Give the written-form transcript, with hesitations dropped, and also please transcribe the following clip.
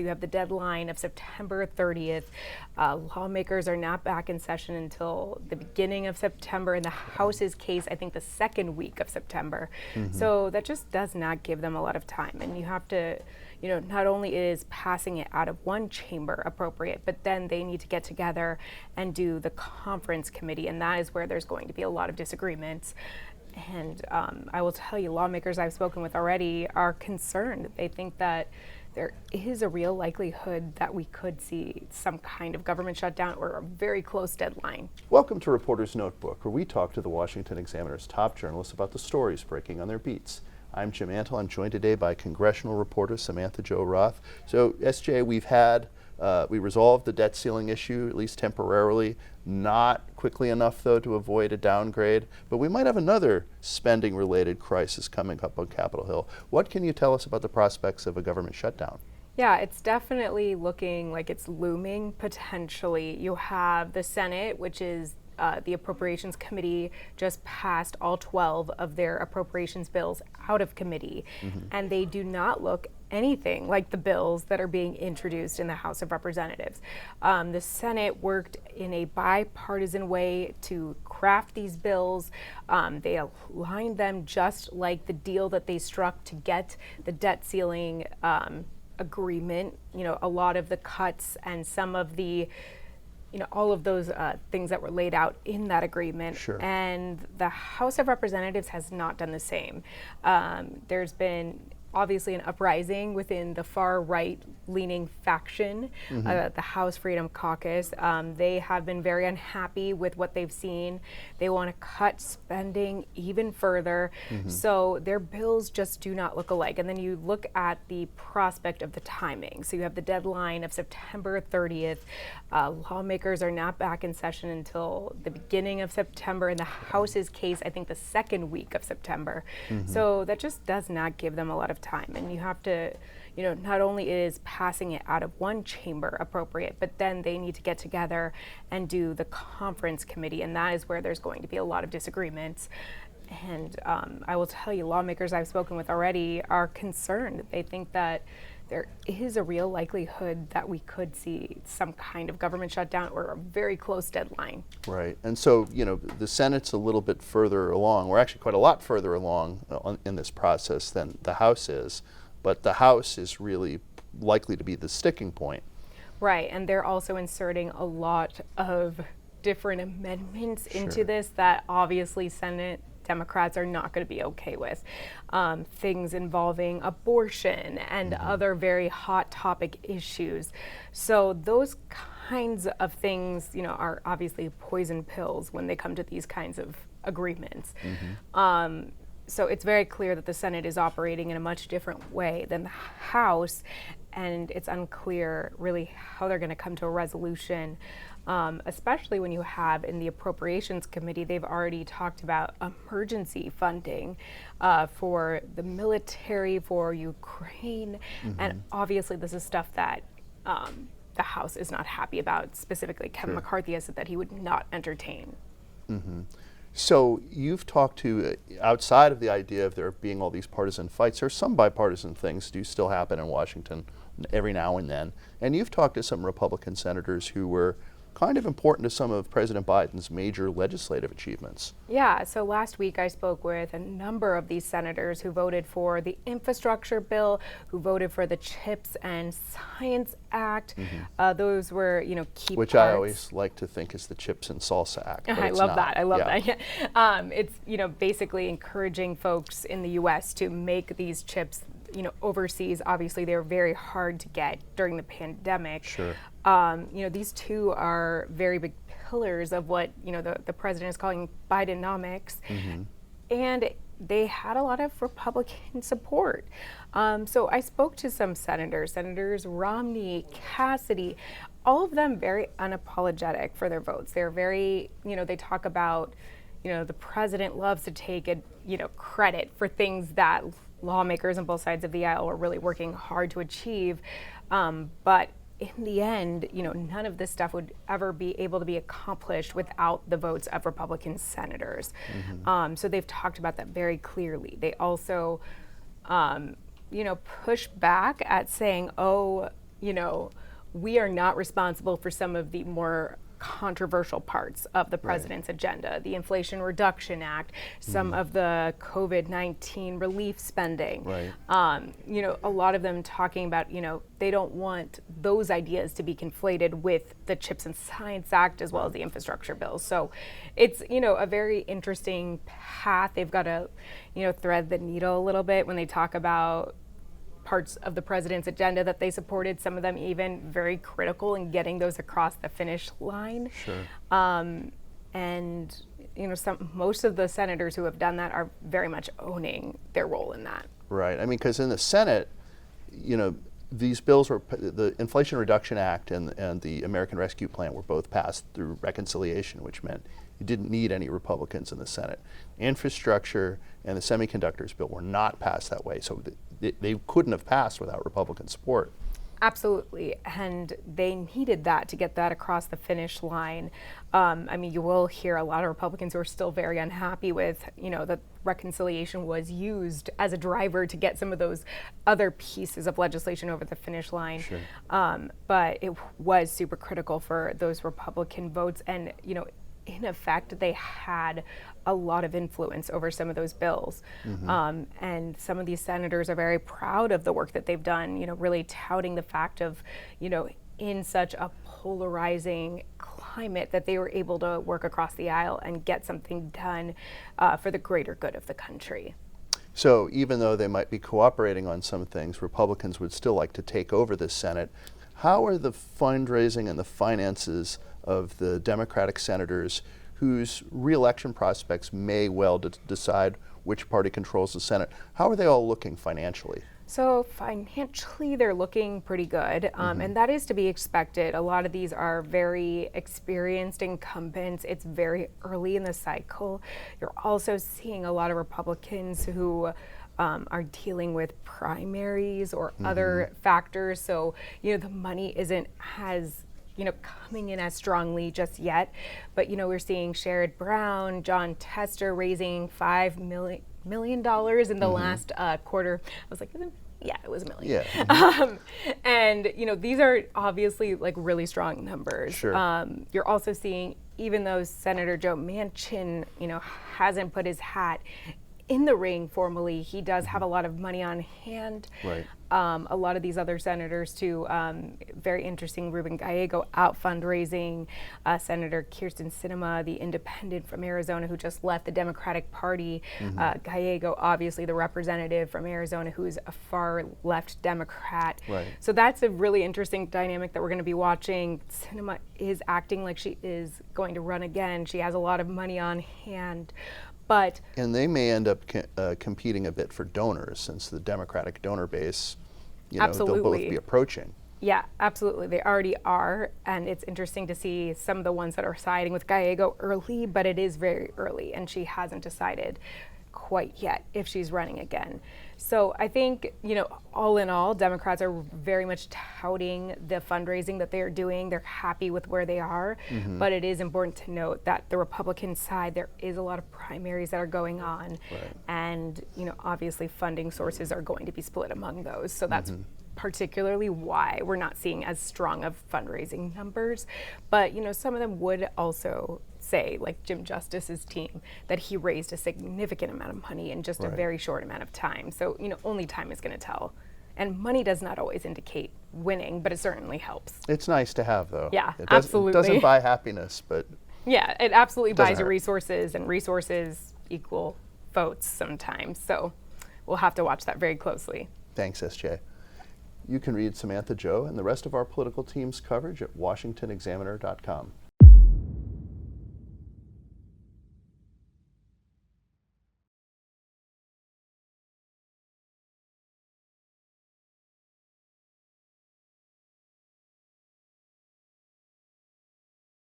You have the deadline of September 30th. Lawmakers are not back in session until the beginning of September. In the House's case, I think the second week of September. So that just does not give them a lot of time. And you have to, not only is passing it out of one chamber appropriate, but then they need to get together and do the conference committee. And that is where there's going to be a lot of disagreements. And I will tell you, lawmakers I've spoken with already are concerned. They think that there is a real likelihood that we could see some kind of government shutdown or a very close deadline. Welcome to Reporter's Notebook, where we talk to the Washington Examiner's top journalists about the stories breaking on their beats. I'm Jim Antle. I'm joined today by Congressional Reporter Samantha-Jo Roth. So, SJ, we resolved the debt ceiling issue, at least temporarily, not quickly enough, though, to avoid a downgrade. But we might have another spending-related crisis coming up on Capitol Hill. What can you tell us about the prospects of a government shutdown? Yeah, it's definitely looking like it's looming, potentially. You have the Senate, which is the Appropriations Committee, just passed all 12 of their appropriations bills out of committee. And they do not look anything like the bills that are being introduced in the House of Representatives. The Senate worked in a bipartisan way to craft these bills. They aligned them just like the deal that they struck to get the debt ceiling agreement. A lot of the cuts and some of the all of those things that were laid out in that agreement. Sure. And the House of Representatives has not done the same. There's been obviously an uprising within the far right leaning faction, the House Freedom Caucus. They have been very unhappy with what they've seen. They want to cut spending even further. So their bills just do not look alike. And then you look at the prospect of the timing. So you have the deadline of September 30th. Lawmakers are not back in session until the beginning of September. In the House's case, I think the second week of September. So that just does not give them a lot of time. And you have to, not only is passing it out of one chamber appropriate, but then they need to get together and do the conference committee. And that is where there's going to be a lot of disagreements. And I will tell you, lawmakers I've spoken with already are concerned. They think that there is a real likelihood that we could see some kind of government shutdown or a very close deadline. Right. And so, the Senate's a little bit further along. We're actually quite a lot further along in this process than the House is. But the House is really likely to be the sticking point. Right. And they're also inserting a lot of different amendments into this that obviously Senate Democrats are not going to be okay with. Things involving abortion and other very hot topic issues. So those kinds of things, are obviously poison pills when they come to these kinds of agreements. So it's very clear that the Senate is operating in a much different way than the House, and it's unclear really how they're going to come to a resolution. Especially when you have in the Appropriations Committee, they've already talked about emergency funding for the military, for Ukraine. And obviously this is stuff that the House is not happy about. Specifically, Kevin McCarthy has said that he would not entertain. So you've talked to, outside of the idea of there being all these partisan fights, there's some bipartisan things do still happen in Washington every now and then. And you've talked to some Republican senators who were kind of important to some of President Biden's major legislative achievements. Yeah, so last week I spoke with a number of these senators who voted for the infrastructure bill, who voted for the CHIPS and Science Act. Those were, key Which parts. I always like to think is the Chips and Salsa Act. I love that. I love that. It's, basically encouraging folks in the U.S. to make these chips overseas. Obviously, they're very hard to get during the pandemic. Sure. These two are very big pillars of what, the president is calling Bidenomics. And they had a lot of Republican support. So I spoke to some Senators Romney, Cassidy, all of them very unapologetic for their votes. They're very, they talk about, the president loves to take credit for things that lawmakers on both sides of the aisle are really working hard to achieve. But in the end, none of this stuff would ever be able to be accomplished without the votes of Republican senators. So they've talked about that very clearly. They also, push back at saying, we are not responsible for some of the more controversial parts of the president's agenda, the Inflation Reduction Act, some of the COVID-19 relief spending. Right. A lot of them talking about, they don't want those ideas to be conflated with the Chips and Science Act as well as the infrastructure bills. So it's, a very interesting path. They've got to, thread the needle a little bit when they talk about parts of the president's agenda that they supported, some of them even very critical in getting those across the finish line. Sure. And most of the senators who have done that are very much owning their role in that. Right. I mean, because in the Senate, these bills were, the Inflation Reduction Act and the American Rescue Plan were both passed through reconciliation, which meant you didn't need any Republicans in the Senate. Infrastructure and the semiconductors bill were not passed that way, so they couldn't have passed without Republican support. Absolutely, and they needed that to get that across the finish line. You will hear a lot of Republicans who are still very unhappy with, that reconciliation was used as a driver to get some of those other pieces of legislation over the finish line. Sure. But it was super critical for those Republican votes, and in effect, they had a lot of influence over some of those bills. And some of these senators are very proud of the work that they've done, really touting the fact of, in such a polarizing climate that they were able to work across the aisle and get something done for the greater good of the country. So even though they might be cooperating on some things, Republicans would still like to take over the Senate. How are the fundraising and the finances of the Democratic senators whose re-election prospects may well decide which party controls the Senate? How are they all looking financially? So financially, they're looking pretty good, and that is to be expected. A lot of these are very experienced incumbents. It's very early in the cycle. You're also seeing a lot of Republicans who are dealing with primaries or other factors. So, the money isn't as coming in as strongly just yet. But, we're seeing Sherrod Brown, John Tester raising $5 million in the last quarter. I was like, yeah, it was $1 million. Yeah. And, these are obviously like really strong numbers. Sure. You're also seeing, even though Senator Joe Manchin, hasn't put his hat in the ring formally, he does have a lot of money on hand. Right. A lot of these other senators too, very interesting, Ruben Gallego out fundraising, Senator Kyrsten Sinema, the independent from Arizona who just left the Democratic Party, Gallego, obviously the representative from Arizona who is a far left Democrat. Right. So that's a really interesting dynamic that we're going to be watching. Sinema is acting like she is going to run again. She has a lot of money on hand. And they may end up competing a bit for donors, since the Democratic donor base, absolutely, they'll both be approaching. Yeah, absolutely. They already are. And it's interesting to see some of the ones that are siding with Gallego early, but it is very early, and she hasn't decided quite yet if she's running again. So I think, all in all, Democrats are very much touting the fundraising that they are doing. They're happy with where they are, but it is important to note that the Republican side, there is a lot of primaries that are going on, and, obviously funding sources are going to be split among those. So that's particularly why we're not seeing as strong of fundraising numbers. But, some of them would also say, like Jim Justice's team, that he raised a significant amount of money in just a very short amount of time. So, only time is going to tell. And money does not always indicate winning, but it certainly helps. It's nice to have, though. Yeah, absolutely. It doesn't buy happiness, but yeah, it absolutely buys you resources, and resources equal votes sometimes. So we'll have to watch that very closely. Thanks, SJ. You can read Samantha-Jo and the rest of our political team's coverage at washingtonexaminer.com.